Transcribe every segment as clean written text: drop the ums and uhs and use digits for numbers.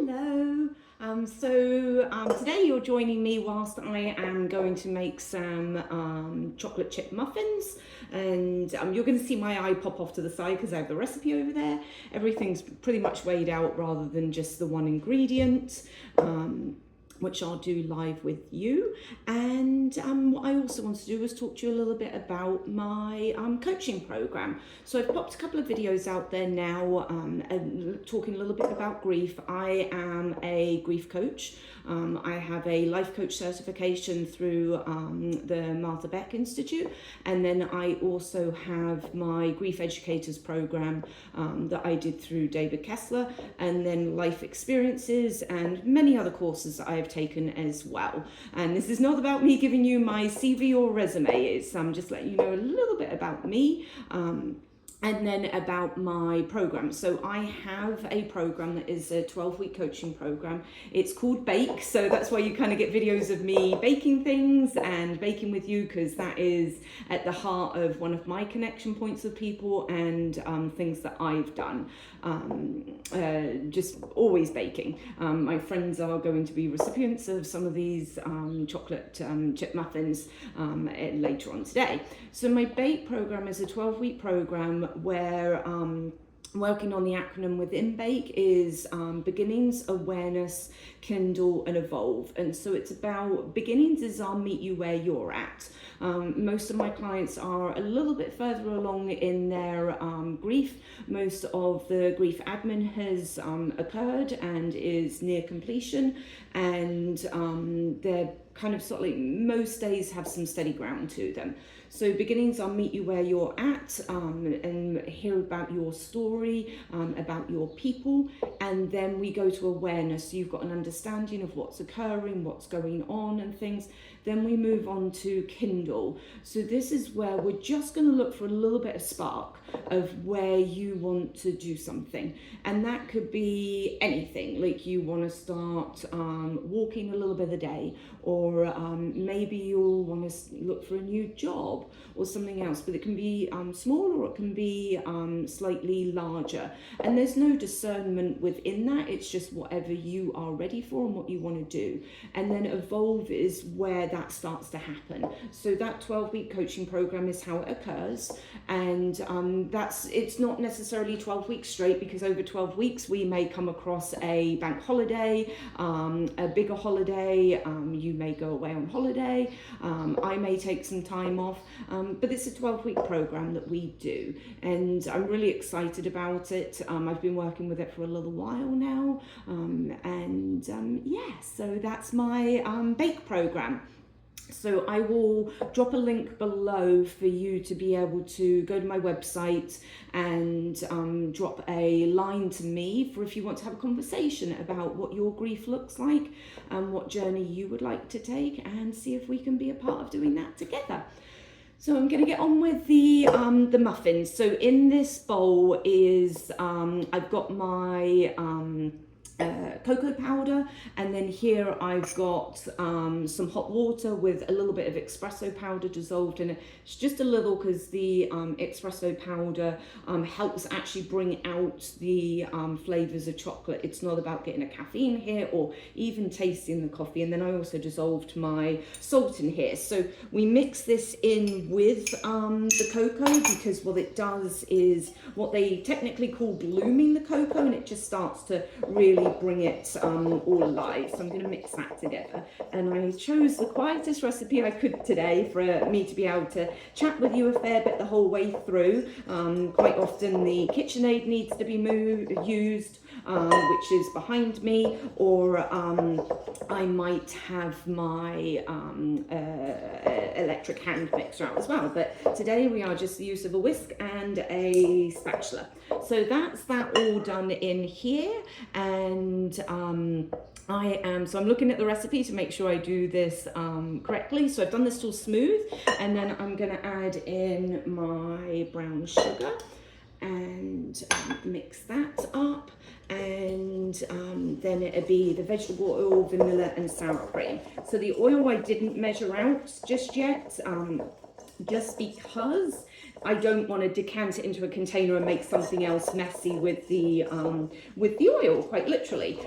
Hello. Today you're joining me whilst I am going to make some chocolate chip muffins, and you're going to see my eye pop off to the side because I have the recipe over there. Everything's pretty much weighed out rather than just the one ingredient. Which I'll do live with you. And what I also want to do is talk to you a little bit about my coaching program. So I've popped a couple of videos out there now talking a little bit about grief. I am a grief coach. I have a life coach certification through the Martha Beck Institute, and then I also have my grief educators program that I did through David Kessler, and then life experiences and many other courses that I've taken as well. And this is not about me giving you my CV or resume, it's just letting you know a little bit about me. And then about my program. So I have a program that is a 12-week coaching program. It's called Bake, so that's why you kind of get videos of me baking things and baking with you, because that is at the heart of one of my connection points with people and things that I've done. Just always baking. My friends are going to be recipients of some of these chocolate chip muffins later on today. So my Bake program is a 12-week program where working on the acronym within Bake is beginnings, awareness, kindle and evolve. And so it's about beginnings is I'll meet you where you're at. Most of my clients are a little bit further along in their grief. Most of the grief admin has occurred and is near completion, and they're kind of sort of like most days have some steady ground to them. So beginnings, I'll meet you where you're at and hear about your story, about your people, and then we go to awareness. So you've got an understanding of what's occurring, what's going on and things. Then we move on to kindle. So this is where we're just going to look for a little bit of spark of where you want to do something. And that could be anything, like you want to start walking a little bit a day, or maybe you'll want to look for a new job or something else, but it can be small or it can be slightly larger. And there's no discernment within that, it's just whatever you are ready for and what you want to do. And then evolve is where that starts to happen. So that 12-week coaching program is how it occurs, and it's not necessarily 12 weeks straight, because over 12 weeks we may come across a bank holiday, a bigger holiday, you may go away on holiday, I may take some time off, but it's a 12-week program that we do, and I'm really excited about it. I've been working with it for a little while now, so that's my Bake program. So I will drop a link below for you to be able to go to my website and drop a line to me for if you want to have a conversation about what your grief looks like and what journey you would like to take, and see if we can be a part of doing that together. So I'm going to get on with the muffins. So in this bowl is I've got my cocoa powder, and then here I've got some hot water with a little bit of espresso powder dissolved in it. It's just a little, because the espresso powder helps actually bring out the flavors of chocolate. It's not about getting a caffeine here or even tasting the coffee. And then I also dissolved my salt in here. So we mix this in with the cocoa, because what it does is what they technically call blooming the cocoa, and it just starts to really bring it all alive. So I'm going to mix that together, and I chose the quietest recipe I could today for me to be able to chat with you a fair bit the whole way through. Quite often the KitchenAid needs to be used, which is behind me, or I might have my electric hand mixer out as well, but today we are just the use of a whisk and a spatula. So that's that all done in here, and I'm looking at the recipe to make sure I do this correctly. So I've done this till smooth, and then I'm going to add in my brown sugar and mix that up, and then it'll be the vegetable oil, vanilla and sour cream. So the oil I didn't measure out just yet, just because I don't want to decant it into a container and make something else messy with the oil, quite literally.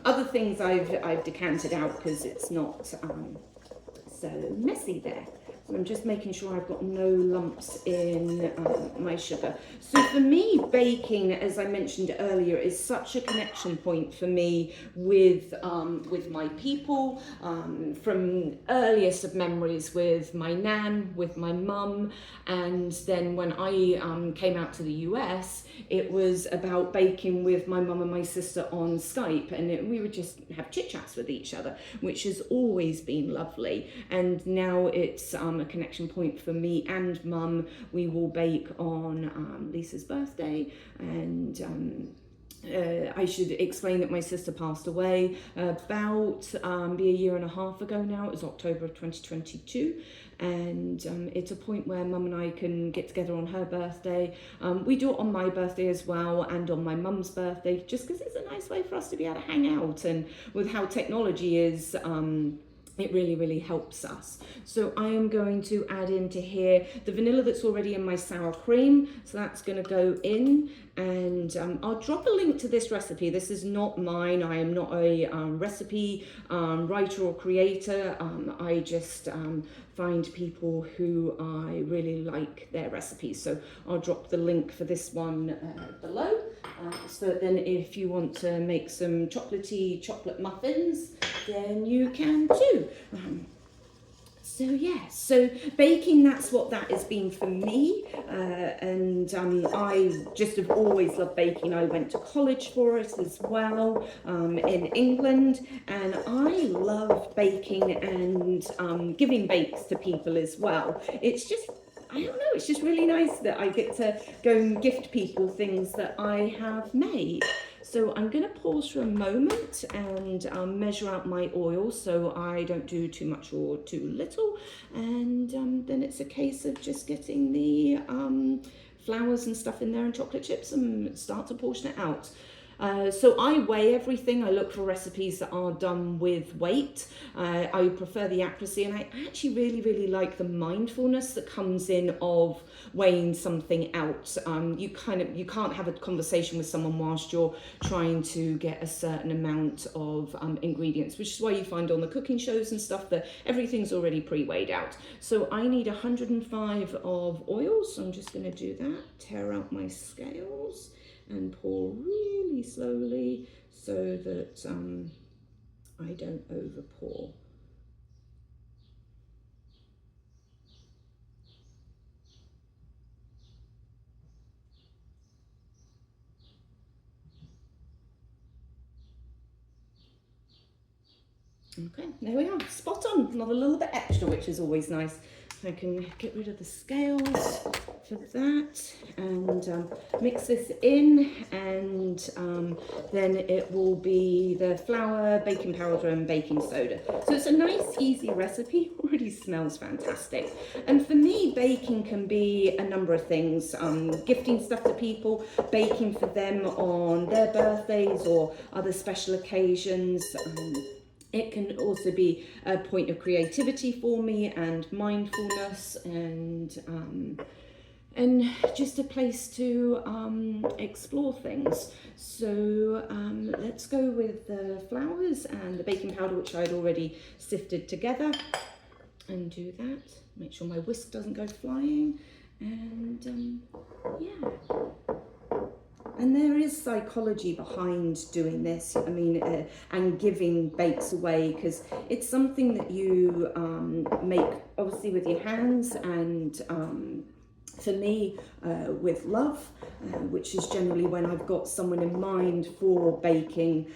Other things I've decanted out because it's not so messy there. So I'm just making sure I've got no lumps in my sugar. So for me, baking, as I mentioned earlier, is such a connection point for me with my people, from earliest of memories with my nan, with my mum, and then when I came out to the US, it was about baking with my mum and my sister on Skype, and we would just have chit chats with each other, which has always been lovely. And now it's a connection point for me and mum. We will bake on Lisa's birthday, and I should explain that my sister passed away about be a year and a half ago now. It was October of 2022, and it's a point where mum and I can get together on her birthday. We do it on my birthday as well, and on my mum's birthday, just because it's a nice way for us to be able to hang out. And with how technology is, it really, really helps us. So I am going to add into here the vanilla that's already in my sour cream. So that's going to go in, and I'll drop a link to this recipe. This is not mine. I am not a recipe writer or creator. I just find people who I really like their recipes. So I'll drop the link for this one below. So then if you want to make some chocolatey chocolate muffins, then you can too. So yeah, so baking, that's what that has been for me, and I just have always loved baking. I went to college for it as well in England, and I love baking and giving bakes to people as well. It's just, I don't know, it's just really nice that I get to go and gift people things that I have made. So I'm going to pause for a moment and measure out my oil so I don't do too much or too little. And then it's a case of just getting the flours and stuff in there and chocolate chips and start to portion it out. So I weigh everything. I look for recipes that are done with weight. I prefer the accuracy, and I actually really, really like the mindfulness that comes in of weighing something out. You can't have a conversation with someone whilst you're trying to get a certain amount of ingredients, which is why you find on the cooking shows and stuff that everything's already pre-weighed out. So I need 105 of oil, so I'm just going to do that. Tear out my scales and pour really slowly so that I don't over pour. Okay, there we are, spot on, not a little bit extra, which is always nice. I can get rid of the scales for that and mix this in, and then it will be the flour, baking powder and baking soda. So it's a nice easy recipe, already smells fantastic. And for me, baking can be a number of things, gifting stuff to people, baking for them on their birthdays or other special occasions. It can also be a point of creativity for me and mindfulness, and just a place to explore things. So let's go with the flours and the baking powder, which I'd already sifted together, and do that. Make sure my whisk doesn't go flying, and yeah. And there is psychology behind doing this, I mean, and giving bakes away, because it's something that you make obviously with your hands, and for me, with love, which is generally when I've got someone in mind for baking,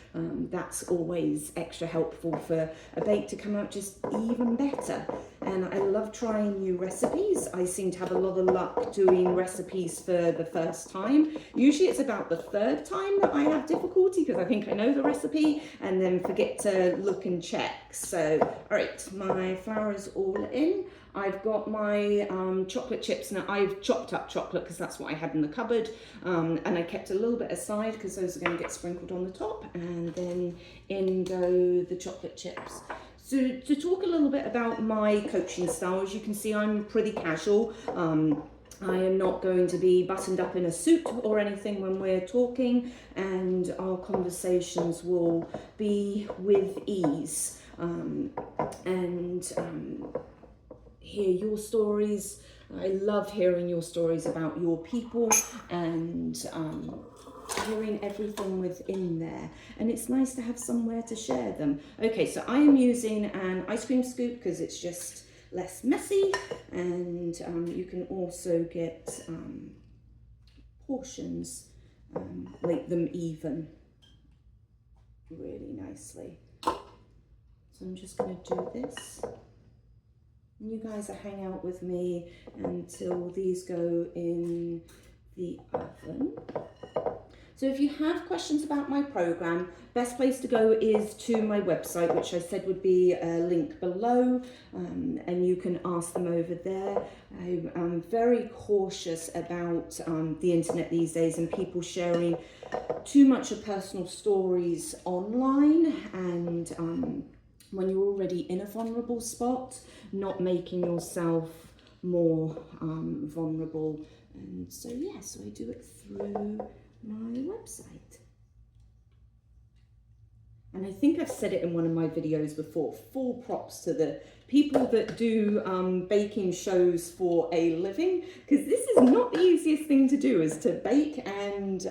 that's always extra helpful for a bake to come out just even better. And I love trying new recipes. I seem to have a lot of luck doing recipes for the first time. Usually it's about the third time that I have difficulty, because I think I know the recipe and then forget to look and check. So, all right, my flour is all in. I've got my chocolate chips. Now I've chopped up chocolate because that's what I had in the cupboard, and I kept a little bit aside because those are going to get sprinkled on the top, and then in go the chocolate chips. So to talk a little bit about my coaching style, as you can see, I'm pretty casual. I am not going to be buttoned up in a suit or anything when we're talking, and our conversations will be with ease. Hear your stories. I love hearing your stories about your people and hearing everything within there, and it's nice to have somewhere to share them. Okay, so I am using an ice cream scoop because it's just less messy, and you can also get portions, make them even really nicely. So I'm just going to do this. And you guys are hang out with me until these go in the oven. So if you have questions about my program, best place to go is to my website, which I said would be a link below, and you can ask them over there. I'm very cautious about the internet these days and people sharing too much of personal stories online, and when you're already in a vulnerable spot, not making yourself more vulnerable. And so yeah, so I do it through my website. And I think I've said it in one of my videos before, full props to the people that do baking shows for a living, because this is not the easiest thing to do, is to bake and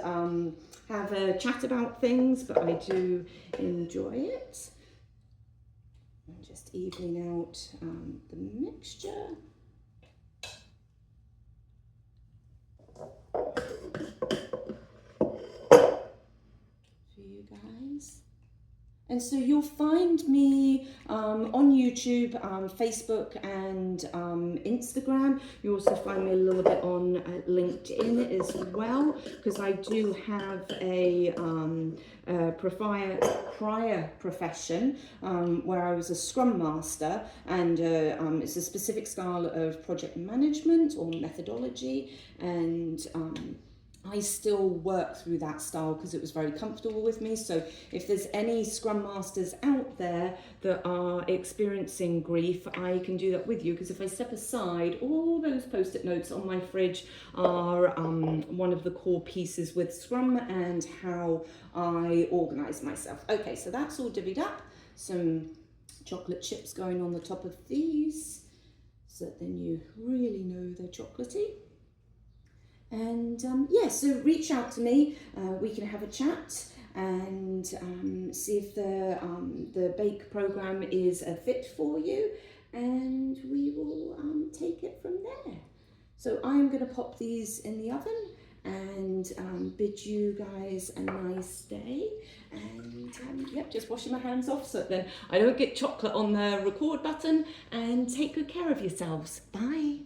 have a chat about things, but I do enjoy it. I'm just evening out the mixture. And so you'll find me on YouTube, Facebook, and Instagram. You also find me a little bit on LinkedIn as well, because I do have a prior profession where I was a Scrum Master, and it's a specific style of project management or methodology, and I still work through that style because it was very comfortable with me. So if there's any Scrum Masters out there that are experiencing grief, I can do that with you, because if I step aside, all those post-it notes on my fridge are one of the core pieces with Scrum and how I organize myself. Okay, so that's all divvied up. Some chocolate chips going on the top of these, so that then you really know they're chocolatey. And yeah, so reach out to me, we can have a chat and see if the bake program is a fit for you, and we will take it from there. So I'm going to pop these in the oven and bid you guys a nice day, and yep, just washing my hands off so that then I don't get chocolate on the record button, and take good care of yourselves. Bye.